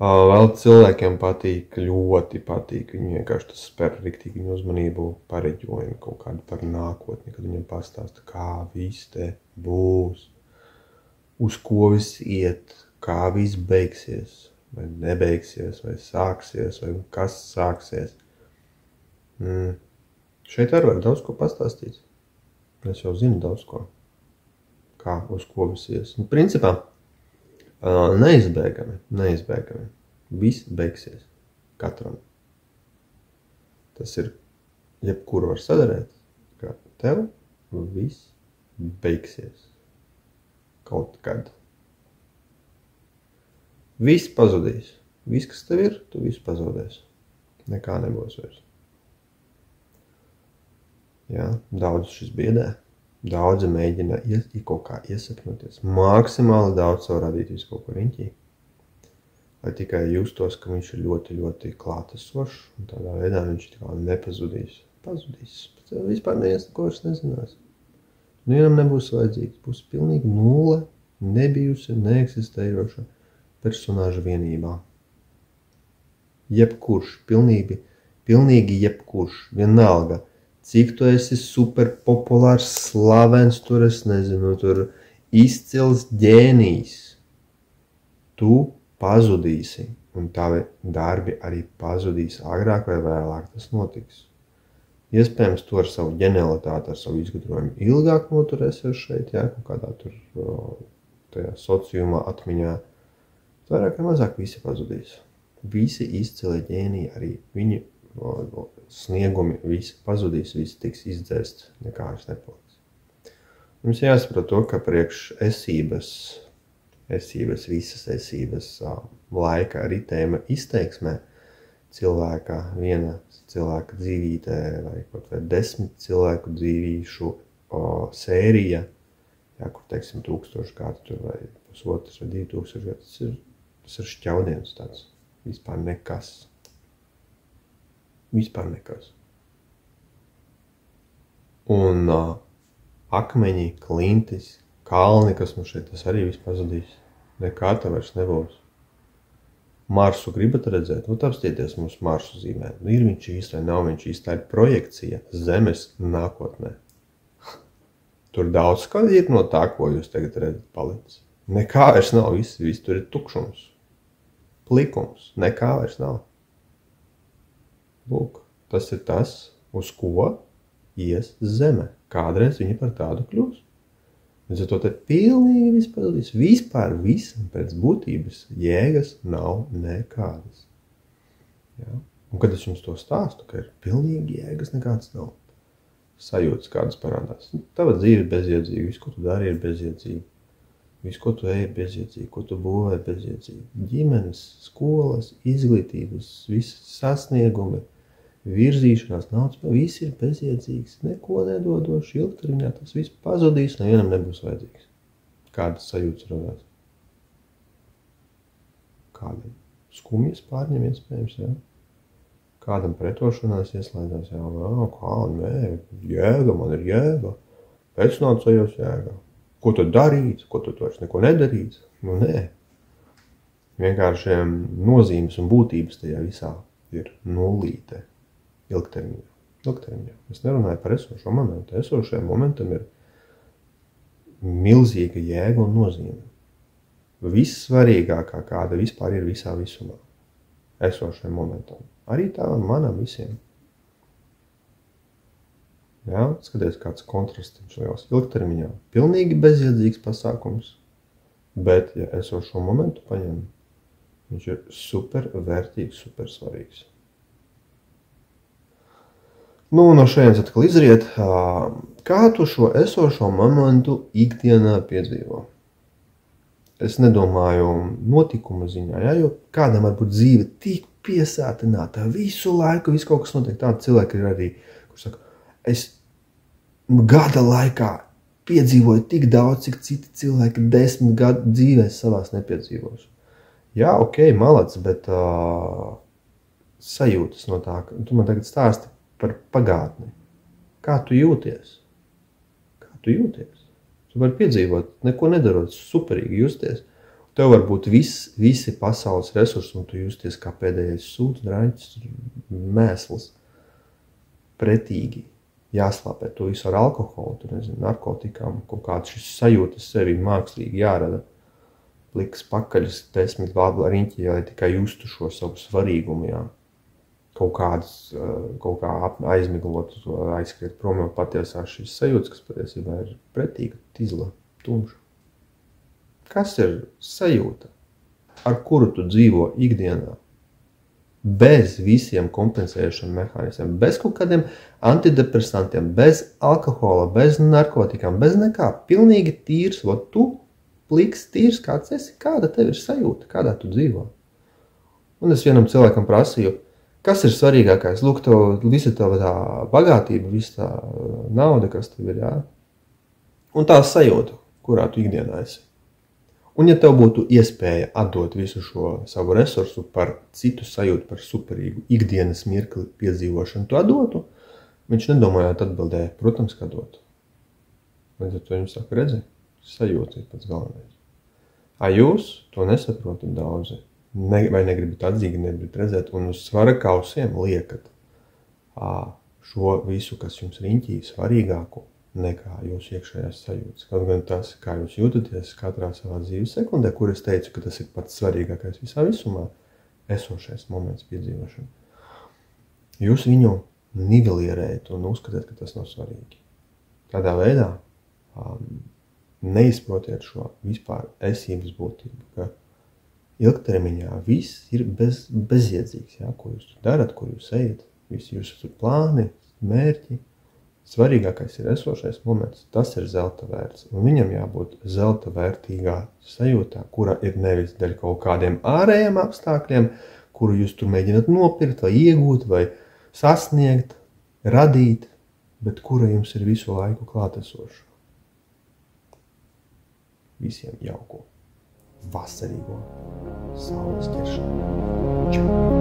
Vēl cilvēkiem patīk, ļoti patīk. Viņi vienkārši tas spēr riktīgi viņu uzmanību pareģojumi kaut kādu par nākotni, kad viņam pastāsta, kā viss te būs, uz ko viss iet, kā viss beigsies, vai nebeigsies, vai sāksies, vai kas sāksies. Šeit arī var daudz ko pastāstīt. Es jau zinu daudz ko, kā, uz ko viss ies. Un, principā, neizbēgami. Viss beigsies katram. Tas ir, jebkuru var sadarēt, ka tev viss beigsies kaut kad. Viss pazudīs. Viss, kas tev ir, tu viss pazaudēsi. Nekā nebūs vairs. Jā, daudz šis biedē. Daudzi mēģina kaut kā iesapņoties. Maksimāli daudz savu radīt visu kaut ko riņķī. Lai tikai justos, ka viņš ir ļoti, ļoti klātesošs. Un tādā veidā viņš tā nepazudīs. Pazudīs. Bet vispār neviens neko vairs nezinās. Vienam nebūs vajadzīgs. Būs pilnīgi nulle, nebijusi, neeksistējoša personāža vienībā. Jebkurš, pilnīgi jebkurš, vienalga. Cik tu esi super populārs, slavens, tur es nezinu, tur izcils ģēnijs. Tu pazudīsi, un tavi darbi arī pazudīs agrāk vai vēlāk tas notiks. Iespējams, tu ar savu ģenialitāti, ar savu izgudrojumu ilgāk noturēsies šeit, jā, kaut kādā tur tajā sociumā atmiņā. Vairāk vai mazāk visi pazudīs. Visi izcili ģēniji arī viņi sniegumi, visi pazudīs, visi tiks izdzēsts, nekā vairs nepaliks. Mums jāsaprot to, ka priekš visas esības laika ritējuma izteiksmē viena cilvēka dzīvītē vai kaut vai 10 cilvēku dzīvīšu sērija, jā, kur teiksim 1000 gadu tur vai pusotras vai 2000 gadu, tas ir šķaudiens tāds, vispār nekas. Vispār nekas. Un akmeņi, klintis, kalni, kas mums šeit, tas arī viss pazudīs. Nekā tā vairs nebūs. Marsu gribat redzēt? Apstieties mums Marsu zīmē. Ir viņš īsti vai nav viņš īsti, tā ir projekcija Zemes nākotnē. Tur daudz kā ir no tā, ko jūs tagad redzat palicis. Nekā vairs nav, viss tur ir tukšums. Plikums, nekā vairs nav. Lūk, tas ir tas, uz ko ies Zeme. Kādreiz viņa par tādu kļūs. Līdz ar to te pilnīgi viss pazudīs. Vispār visam pēc būtības jēgas nav nekādas. Jā? Un kad es jums to stāstu, ka ir pilnīgi jēgas nekāds nav. Sajūtas kādas parādās. Tava dzīve ir bezjēdzīga, viss, ko tu dari, ir bezjēdzīga. Viss, ko tu ej, ir bezjēdzīgi, ko tu būvē, ir bezjēdzīgi. Ģimenes, skolas, izglītības, visas sasniegumi, virzīšanās, naudas, viss ir bezjēdzīgs, neko nedodoši, ilgtermiņā tas viss pazudīs, nevienam nebūs vajadzīgs. Kādas sajūtas radās? Kādam skumjas pārņem iespējams, jā? Kādam pretošanās ieslēdzās, jā, kā, nē, jēga, man ir jēga, pēcnācējos jēga. Ko tu darīt, ko tu vairs neko nedarīt? Nu, nē. Vienkārši nozīmes un būtības tajā visā ir nullīte ilgtermiņā. Es nerunāju par esošo momentu. Esošajam momentam ir milzīga jēga un nozīme. Vissvarīgākā, kāda vispār ir visā visumā. Esošajam momentam. Arī tā un manam visiem. Jā, skaties, kāds kontrastiņš liels ilgtermiņā. Pilnīgi bezjēdzīgs pasākums, bet, ja esošo momentu paņem, viņš ir super vērtīgs, super svarīgs. Nu, no šajienes atkal izriet, kā tu šo esošo momentu ikdienā piedzīvo. Es nedomāju notikuma ziņā, jā, jo kādam var būt dzīve tik piesātināta, visu laiku, visu kaut kas notiek. Tādi cilvēki ir arī, kur saka, es gada laikā piedzīvoju tik daudz, cik citi cilvēki 10 gadu dzīvēs savās nepiedzīvošu. Jā, ok, malac, bet sajūtas no tā, ka tu man tagad stāsti par pagātni. Kā tu jūties? Tu vari piedzīvot, neko nedarot, superīgi justies. Tev var būt visi pasaules resursi, un tu justies kā pēdējais sūds, draņķis, mēsls, pretīgi. Jāslāpē to visu ar alkoholu, tur nezinu, narkotikām, kaut kāds šis sajūtas sevi mākslīgi jārada. Pliks pakaļas 10 vābla riņķi, lai tikai justu šo savu svarīgumu, jā. Kaut kā aizmiglot, aizskriet prom, jo patiesā šis sajūtas, kas patiesībā ir pretīga, tizla, tumša. Kas ir sajūta, ar kuru tu dzīvo ikdienā? Bez visiem kompensējušiem mehānismiem, bez kaut kādiem antidepresantiem, bez alkohola, bez narkotikām, bez nekā. Pilnīgi tīrs, tu pliks tīrs, kāds esi, kāda tev ir sajūta, kādā tu dzīvo. Un es vienam cilvēkam prasīju, kas ir svarīgākais? Lūk, visa tā bagātība, visa tā nauda, kas tev ir, jā. Un tā sajūta, kurā tu ikdienā esi. Un ja tev būtu iespēja atdot visu šo savu resursu par citu sajūtu, par superīgu ikdienas mirkli piedzīvošanu, tu atdotu? Viņš nedomājot atbildēja, protams, ka atdotu. Līdz ar to viņš saka, redzi, sajūta ir pats galvenais. Jūs to nesaprotat daudzi, vai negribat atzīt, negribat redzēt, un uz svara kausiem liekat šo visu, kas jums riņķī svarīgāku, nekā jūsu iekšējās sajūtas. Kaut gan tas, kā jūs jūtaties katrā savā dzīves sekundē, kur es teicu, ka tas ir pats svarīgākais visā visumā, esošais moments piedzīvošana. Jūs viņu nivelierējat un uzskatāt, ka tas nav svarīgi. Tādā veidā neizprotiet šo vispār esības būtību, ka ilgtermiņā viss ir bezjēdzīgs, jā, ko jūs darat, ko jūs ejat, visi jūsu plāni, mērķi. Svarīgākais ir esošais moments, tas ir zelta vērts, un viņam jābūt zelta vērtīgā sajūtā, kura ir nevis dēļ kaut kādiem ārējiem apstākļiem, kuru jūs tur mēģināt nopirkt, vai iegūt, vai sasniegt, radīt, bet kura jums ir visu laiku klātesoša. Visiem jauko, vasarīgo saules ķeršanu. Čau!